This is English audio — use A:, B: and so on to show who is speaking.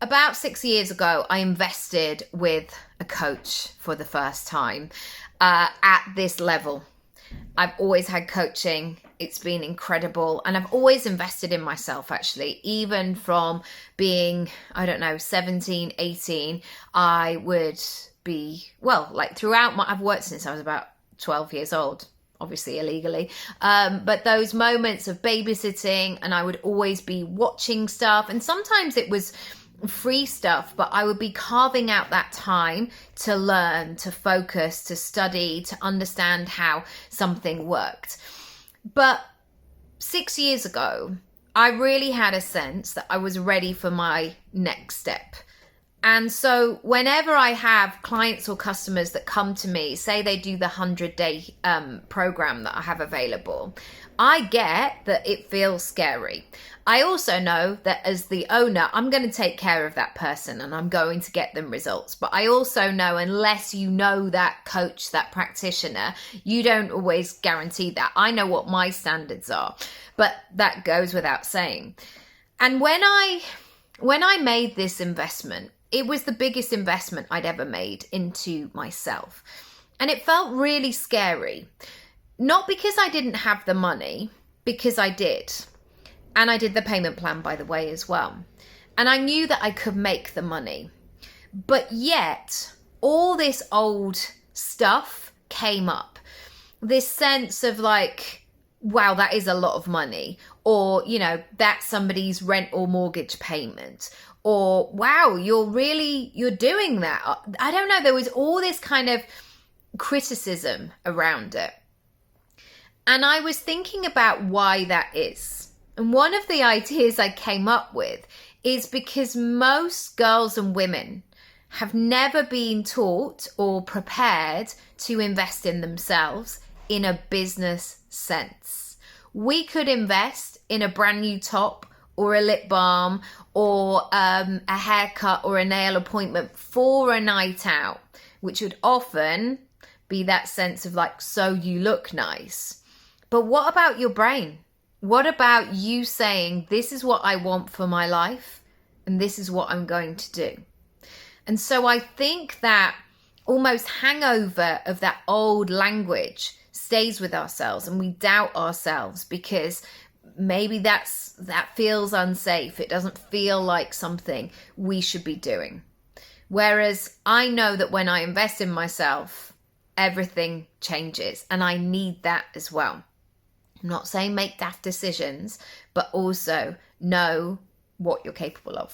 A: about 6 years ago, I invested with a coach for the first time at this level. I've always had coaching. It's been incredible. And I've always invested in myself, actually. Even from being, 17, 18, I would be, I've worked since I was about 12 years old, obviously illegally. But those moments of babysitting, and I would always be watching stuff. And sometimes it was free stuff, but I would be carving out that time to learn, to focus, to study, to understand how something worked. But 6 years ago, I really had a sense that I was ready for my next step. And so whenever I have clients or customers that come to me, say they do the 100-day program that I have available, I get that it feels scary. I also know that as the owner, I'm going to take care of that person and I'm going to get them results. But I also know, unless you know that coach, that practitioner, you don't always guarantee that. I know what my standards are, but that goes without saying. And when I made this investment, it was the biggest investment I'd ever made into myself. And it felt really scary. Not because I didn't have the money, because I did. And I did the payment plan, by the way, as well. And I knew that I could make the money. But yet, all this old stuff came up. This sense of like, wow, that is a lot of money. Or, that's somebody's rent or mortgage payment. Or, wow, you're doing that. I don't know. There was all this kind of criticism around it. And I was thinking about why that is. And one of the ideas I came up with is because most girls and women have never been taught or prepared to invest in themselves in a business sense. We could invest in a brand new top or a lip balm or a haircut or a nail appointment for a night out, which would often be that sense of like, so you look nice. But what about your brain? What about you saying, this is what I want for my life and this is what I'm going to do? And so I think that almost hangover of that old language stays with ourselves and we doubt ourselves because maybe that feels unsafe. It doesn't feel like something we should be doing. Whereas I know that when I invest in myself, everything changes and I need that as well. I'm not saying make daft decisions, but also know what you're capable of.